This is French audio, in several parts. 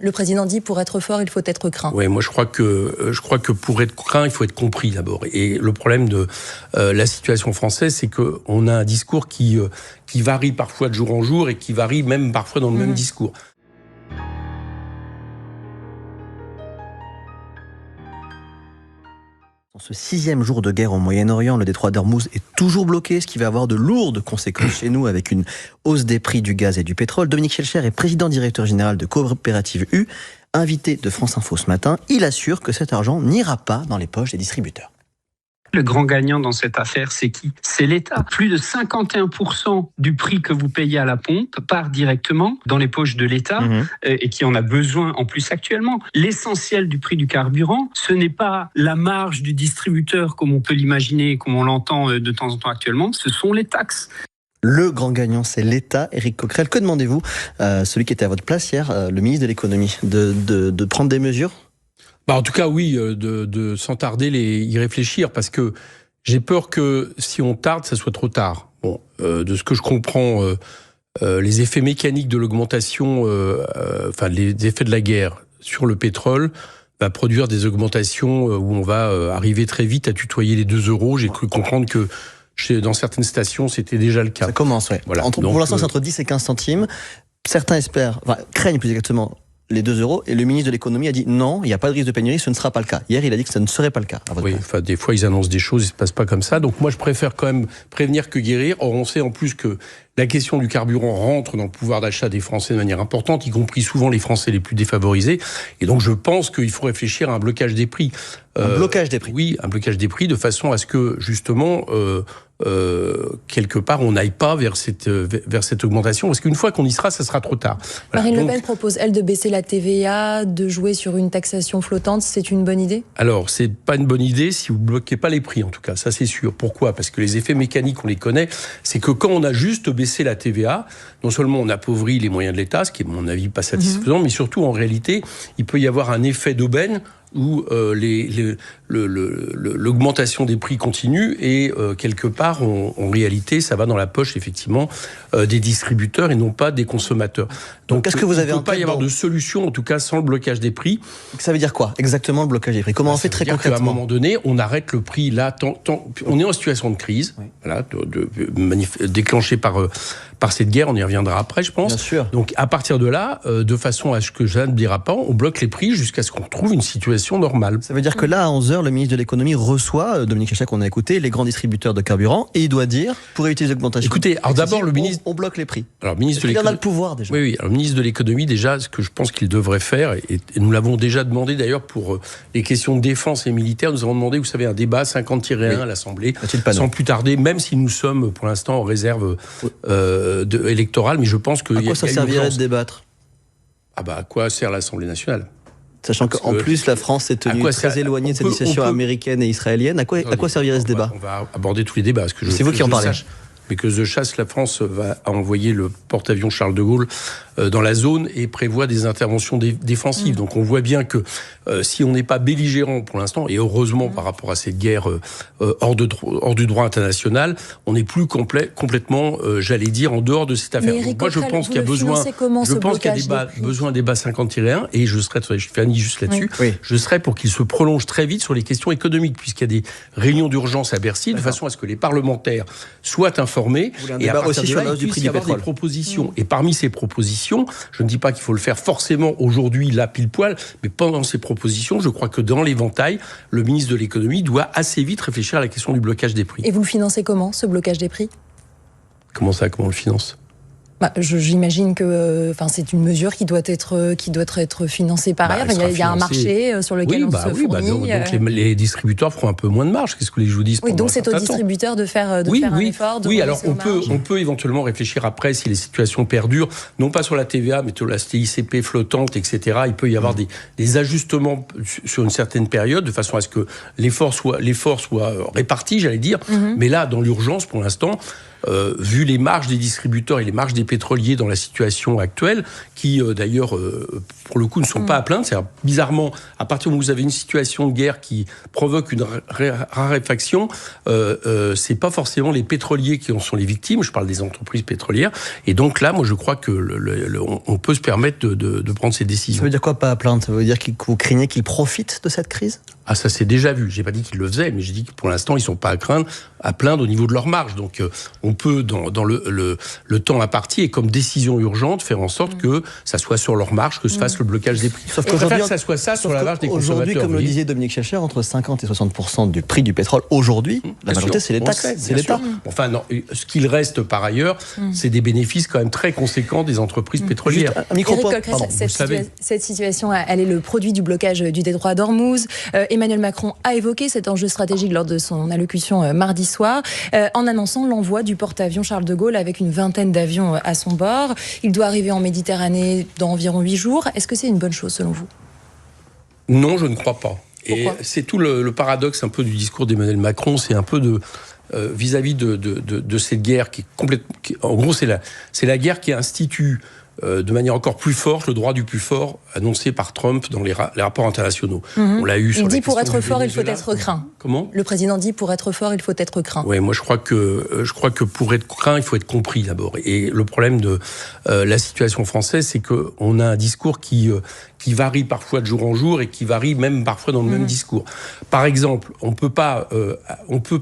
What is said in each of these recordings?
Le président dit pour être fort, il faut être craint. Oui, moi je crois que pour être craint, il faut être compris d'abord. Et le problème de la situation française, c'est qu'on a un discours qui varie parfois de jour en jour et qui varie même parfois dans le même discours. Dans ce 6e jour de guerre au Moyen-Orient, le détroit d'Ormuz est toujours bloqué, ce qui va avoir de lourdes conséquences chez nous avec une hausse des prix du gaz et du pétrole. Dominique Schelcher est président directeur général de Coopérative U, invité de France Info ce matin. Il assure que cet argent n'ira pas dans les poches des distributeurs. Le grand gagnant dans cette affaire, c'est qui? C'est l'État. Plus de 51% du prix que vous payez à la pompe part directement dans les poches de l'État et qui en a besoin en plus actuellement. L'essentiel du prix du carburant, ce n'est pas la marge du distributeur comme on peut l'imaginer, comme on l'entend de temps en temps actuellement, ce sont les taxes. Le grand gagnant, c'est l'État. Éric Coquerel, que demandez-vous celui qui était à votre place hier, le ministre de l'économie, de prendre des mesures? En tout cas, oui, de sans tarder y réfléchir, parce que j'ai peur que si on tarde, ça soit trop tard. Bon, de ce que je comprends, les effets mécaniques de l'augmentation, les effets de la guerre sur le pétrole va produire des augmentations où on va arriver très vite à tutoyer les 2 €. J'ai cru comprendre que dans certaines stations, c'était déjà le cas. Ça commence, oui. Voilà. Pour l'instant, c'est entre 10 et 15 centimes. Certains craignent plus exactement les 2 €, et le ministre de l'économie a dit non, il n'y a pas de risque de pénurie, ce ne sera pas le cas. Hier, il a dit que ce ne serait pas le cas. Oui, des fois, ils annoncent des choses, il ne se passe pas comme ça. Donc moi, je préfère quand même prévenir que guérir. Or, on sait en plus que la question du carburant rentre dans le pouvoir d'achat des Français de manière importante, y compris souvent les Français les plus défavorisés. Et donc, je pense qu'il faut réfléchir à un blocage des prix. Un blocage des prix. Oui, un blocage des prix, de façon à ce que, justement, quelque part, on n'aille pas vers cette augmentation. Parce qu'une fois qu'on y sera, ça sera trop tard. Voilà. Marine Le Pen propose, elle, de baisser la TVA, de jouer sur une taxation flottante. C'est une bonne idée? Alors, c'est pas une bonne idée si vous bloquez pas les prix, en tout cas. Ça, c'est sûr. Pourquoi? Parce que les effets mécaniques, on les connaît. C'est que quand on a juste baissé la TVA, non seulement on appauvrit les moyens de l'État, ce qui est, à mon avis, pas satisfaisant, mais surtout, en réalité, il peut y avoir un effet d'aubaine où l'augmentation des prix continue et quelque part, en réalité, ça va dans la poche, effectivement, des distributeurs et non pas des consommateurs. Donc, qu'est-ce que vous avez il ne peut pas y avoir de solution, en tout cas, sans le blocage des prix. Ça veut dire quoi, exactement, le blocage des prix? Comment on fait très concrètement? À un moment donné, on arrête le prix là. On est en situation de crise, voilà, déclenchée par cette guerre. On y reviendra après, je pense. Bien sûr. Donc, à partir de là, de façon à ce que ça ne dira pas, on bloque les prix jusqu'à ce qu'on retrouve une situation normale. Ça veut dire que là, à 11h, le ministre de l'économie reçoit, Dominique Schelcher, qu'on a écouté, les grands distributeurs de carburant, et il doit dire, pour éviter les augmentations. Écoutez, alors d'abord, le ministre... On bloque les prix. Alors, ministre de l'économie... Il en a le pouvoir, déjà. Oui. Alors, le ministre de l'économie, déjà, ce que je pense qu'il devrait faire, et nous l'avons déjà demandé d'ailleurs pour les questions de défense et militaire, nous avons demandé, vous savez, un débat 50-1 à l'Assemblée, sans plus tarder, même si nous sommes pour l'instant en réserve électorale, mais je pense que... À quoi ça servirait de débattre? À quoi sert l'Assemblée nationale? Sachant qu'en plus, la France est tenue très éloignée de cette situation américaine et israélienne. À quoi servirait ce débat? On va aborder tous les débats. C'est vous qui en parlez. Mais que je chasse, la France va envoyer le porte-avions Charles de Gaulle dans la zone et prévoit des interventions défensives. Donc on voit bien que si on n'est pas belligérant pour l'instant, et heureusement par rapport à cette guerre hors du droit international, on n'est plus complètement, j'allais dire, en dehors de cette affaire. Donc moi je pense qu'il y a besoin d'un débat 50-1, et je finis juste là-dessus, je serais pour qu'il se prolonge très vite sur les questions économiques, puisqu'il y a des réunions d'urgence à Bercy, de façon à ce que les parlementaires soient informés, et à partir de là, il puisse y avoir des propositions. Et parmi ces propositions, je ne dis pas qu'il faut le faire forcément aujourd'hui, là, pile poil, mais pendant ces propositions, je crois que dans l'éventail, le ministre de l'économie doit assez vite réfléchir à la question du blocage des prix. Et vous le financez comment, ce blocage des prix? Comment ça, comment on le finance? J'imagine que c'est une mesure qui doit être financée par ailleurs. Il y a un marché sur lequel on se fournit. Donc les distributeurs feront un peu moins de marge. Qu'est-ce que je vous dis? Oui, donc c'est aux distributeurs de faire un effort. Alors on peut éventuellement réfléchir après, si les situations perdurent, non pas sur la TVA, mais sur la TICP flottante, etc. Il peut y avoir des ajustements sur une certaine période, de façon à ce que l'effort soit réparti, j'allais dire. Mais là, dans l'urgence, pour l'instant, vu les marges des distributeurs et les marges des pétroliers dans la situation actuelle, qui d'ailleurs, pour le coup, ne sont pas à plaindre. C'est-à-dire, bizarrement, à partir du moment où vous avez une situation de guerre qui provoque une raréfaction, c'est pas forcément les pétroliers qui en sont les victimes. Je parle des entreprises pétrolières. Et donc là, moi, je crois que on peut se permettre de prendre ces décisions. Ça veut dire quoi, pas à plaindre? Ça veut dire que vous craignez qu'ils profitent de cette crise? Ah, ça s'est déjà vu. J'ai pas dit qu'ils le faisaient, mais j'ai dit que pour l'instant, ils sont pas à plaindre au niveau de leur marge. Donc, on peut, dans le temps imparti et comme décision urgente, faire en sorte que ça soit sur leur marge que se fasse le blocage des prix. Sauf qu'aujourd'hui, que ça soit ça sur la marge des consommateurs. Aujourd'hui, comme le disait Dominique Schelcher, entre 50 et 60% du prix du pétrole, aujourd'hui, la majorité, c'est les taxes, c'est l'État. Enfin, non, ce qu'il reste par ailleurs, c'est des bénéfices quand même très conséquents des entreprises pétrolières. Éric Coquerel, cette situation, elle est le produit du blocage du détroit d'Ormuz. Emmanuel Macron a évoqué cet enjeu stratégique lors de son allocution mardi soir, en annonçant l'envoi du porte-avions Charles de Gaulle avec une vingtaine d'avions à son bord. Il doit arriver en Méditerranée dans environ 8 jours. Est-ce que c'est une bonne chose selon vous? Non, je ne crois pas. Pourquoi? Et c'est tout le paradoxe un peu du discours d'Emmanuel Macron, c'est un peu vis-à-vis de cette guerre qui est complètement... En gros, c'est la guerre qui institue de manière encore plus forte le droit du plus fort annoncé par Trump dans les rapports internationaux. On l'a eu sur il dit la pour être fort, il faut Venezuela. être craint. Comment? Le président dit pour être fort, il faut être craint. Oui, moi je crois que pour être craint, il faut être compris d'abord. Et le problème de la situation française, c'est qu'on a un discours qui varie parfois de jour en jour et qui varie même parfois dans le même discours. Par exemple, on peut pas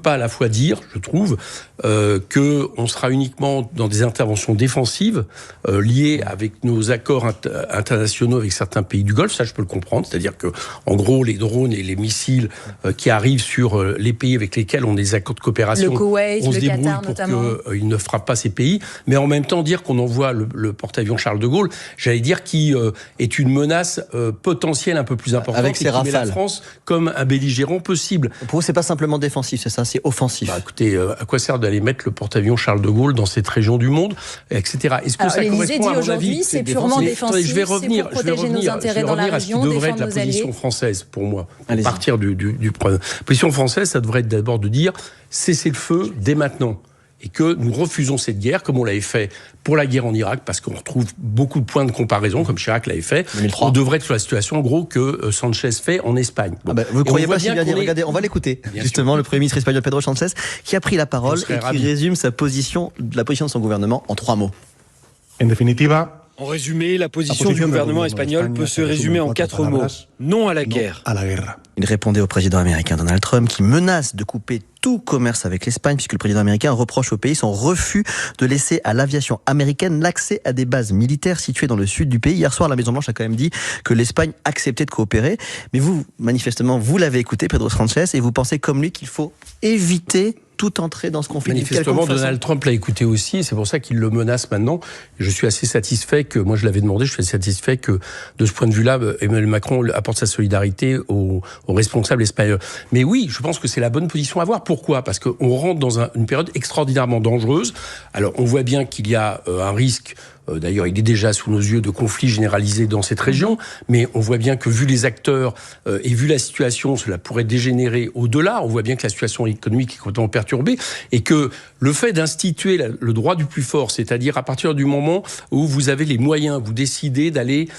à la fois dire, je trouve, que on sera uniquement dans des interventions défensives liées avec nos accords internationaux avec certains pays du Golfe. Ça, je peux le comprendre. C'est-à-dire que, en gros, les drones et les missiles qui arrivent sur les pays avec lesquels on a des accords de coopération, le Koweït, on se le débrouille Qatar, pour notamment. qu'ils ne frappent pas ces pays. Mais en même temps, dire qu'on envoie le porte-avions Charles de Gaulle, j'allais dire qui est une menace potentielle un peu plus importante avec ses qui met la rafales. France comme un belligérant possible. Pour vous, c'est pas simplement défensif, c'est ça, c'est offensif. Bah, écoutez, à quoi sert d'aller mettre le porte-avions Charles de Gaulle dans cette région du monde, etc. Est-ce que ça correspond à mon avis? C'est purement défensif. Je vais revenir. C'est pour protéger nos intérêts dans la région, à ce qui devrait être la défendre nos position alliés. française pour moi. À partir du problème. La position française, ça devrait être d'abord de dire cessez le feu dès maintenant. Et que nous refusons cette guerre, comme on l'avait fait pour la guerre en Irak, parce qu'on retrouve beaucoup de points de comparaison, comme Chirac l'avait fait. 2003. On devrait être sur la situation, en gros, que Sanchez fait en Espagne. Bon. Vous ne croyez pas si bien dire? est... Regardez, on va l'écouter. Bien justement, sûr. le Premier ministre espagnol Pedro Sánchez, qui a pris la parole et qui ravi. résume la position de son gouvernement en 3 mots. En definitiva, En résumé, la position du gouvernement espagnol peut se résumer en 4 mots. Non à la guerre. a la guerra. Il répondait au président américain Donald Trump qui menace de couper tout commerce avec l'Espagne puisque le président américain reproche au pays son refus de laisser à l'aviation américaine l'accès à des bases militaires situées dans le sud du pays. Hier soir, la Maison-Blanche a quand même dit que l'Espagne acceptait de coopérer. Mais vous, manifestement, vous l'avez écouté, Pedro Sánchez, et vous pensez comme lui qu'il faut éviter toute entrée dans ce conflit. Manifestement, Donald Trump l'a écouté aussi, et c'est pour ça qu'il le menace maintenant. Et je suis assez satisfait que, moi je l'avais demandé, je suis satisfait que, de ce point de vue-là, Emmanuel Macron apporte sa solidarité aux responsables espagnols. Mais oui, je pense que c'est la bonne position à avoir. Pourquoi? Parce qu'on rentre dans une période extraordinairement dangereuse. Alors, on voit bien qu'il y a un risque. D'ailleurs, il est déjà sous nos yeux de conflits généralisés dans cette région, mais on voit bien que vu les acteurs et vu la situation, cela pourrait dégénérer au-delà. On voit bien que la situation économique est complètement perturbée et que le fait d'instituer le droit du plus fort, c'est-à-dire à partir du moment où vous avez les moyens, vous décidez d'aller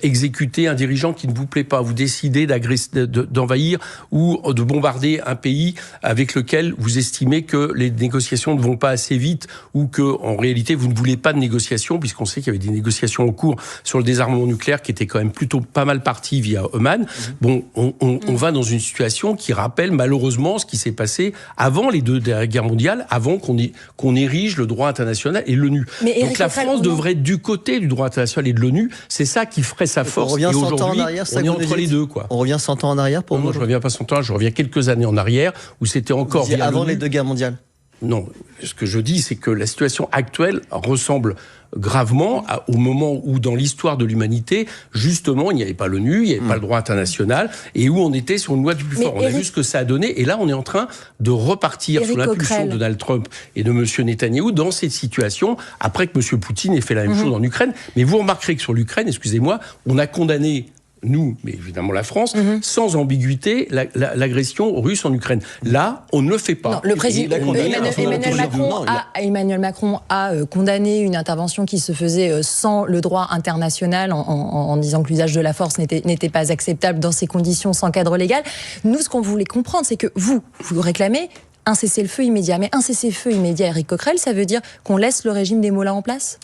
exécuter un dirigeant qui ne vous plaît pas, vous décidez d'envahir ou de bombarder un pays avec lequel vous estimez que les négociations ne vont pas assez vite ou que en réalité vous ne voulez pas de négociations, puisqu'on sait qu'il y avait des négociations en cours sur le désarmement nucléaire qui étaient quand même plutôt pas mal parties via Oman. Bon, on va dans une situation qui rappelle malheureusement ce qui s'est passé avant les 2 guerres mondiales, avant qu'on érige le droit international et l'ONU. Donc la France devrait être du côté du droit international et de l'ONU. C'est ça qui ferait sa force. Et aujourd'hui, on est entre les deux, quoi. On revient 100 ans en arrière pour non, je reviens pas 100 ans, je reviens quelques années en arrière où c'était encore via avant l'ONU. les 2 guerres mondiales. Non, ce que je dis, c'est que la situation actuelle ressemble gravement au moment où, dans l'histoire de l'humanité, justement, il n'y avait pas l'ONU, il n'y avait pas le droit international, et où on était sur une loi du plus fort. On a vu ce que ça a donné, et là, on est en train de repartir sous l'impulsion de Donald Trump et de M. Netanyahou dans cette situation, après que M. Poutine ait fait la même chose en Ukraine. Mais vous remarquerez que sur l'Ukraine, excusez-moi, on a condamné nous, mais évidemment la France, sans ambiguïté, l'agression russe en Ukraine. Là, on ne le fait pas. Non, le président Emmanuel Macron a condamné une intervention qui se faisait sans le droit international, en disant que l'usage de la force n'était pas acceptable dans ces conditions, sans cadre légal. Nous, ce qu'on voulait comprendre, c'est que vous réclamez un cessez-le-feu immédiat. Mais un cessez-le-feu immédiat, Éric Coquerel, ça veut dire qu'on laisse le régime des mollahs en place ?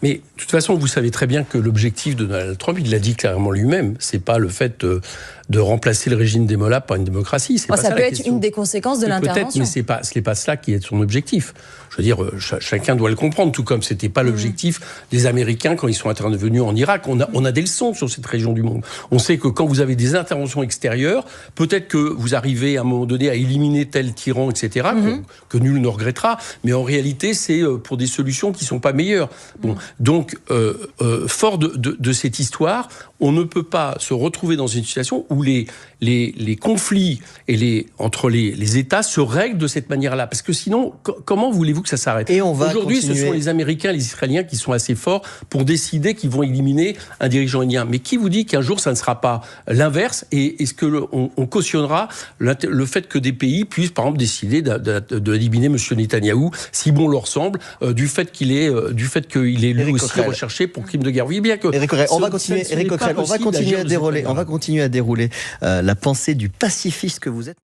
Mais de toute façon, vous savez très bien que l'objectif de Donald Trump, il l'a dit clairement lui-même, c'est pas le fait de remplacer le régime des mollahs par une démocratie. C'est pas ça peut être une des conséquences de l'intervention. Peut-être, mais ce n'est pas cela qui est son objectif. Je veux dire, chacun doit le comprendre, tout comme c'était pas l'objectif des Américains quand ils sont intervenus en Irak. On a des leçons sur cette région du monde. On sait que quand vous avez des interventions extérieures, peut-être que vous arrivez à un moment donné à éliminer tel tyran, etc., que nul ne regrettera, mais en réalité, c'est pour des solutions qui sont pas meilleures. Bon, donc, fort de cette histoire, on ne peut pas se retrouver dans une situation où les conflits entre les États se règlent de cette manière-là. Parce que sinon, comment voulez-vous que ça s'arrête ? Aujourd'hui, ce sont les Américains, les Israéliens qui sont assez forts pour décider qu'ils vont éliminer un dirigeant indien. Mais qui vous dit qu'un jour, ça ne sera pas l'inverse ? Et est-ce qu'on cautionnera le fait que des pays puissent, par exemple, décider d'éliminer M. Netanyahou, si bon leur semble, du fait qu'il est lui aussi recherché pour crime de guerre ? Oui, bien que... Éric Coquerel, on va continuer à dérouler la pensée du pacifiste que vous êtes.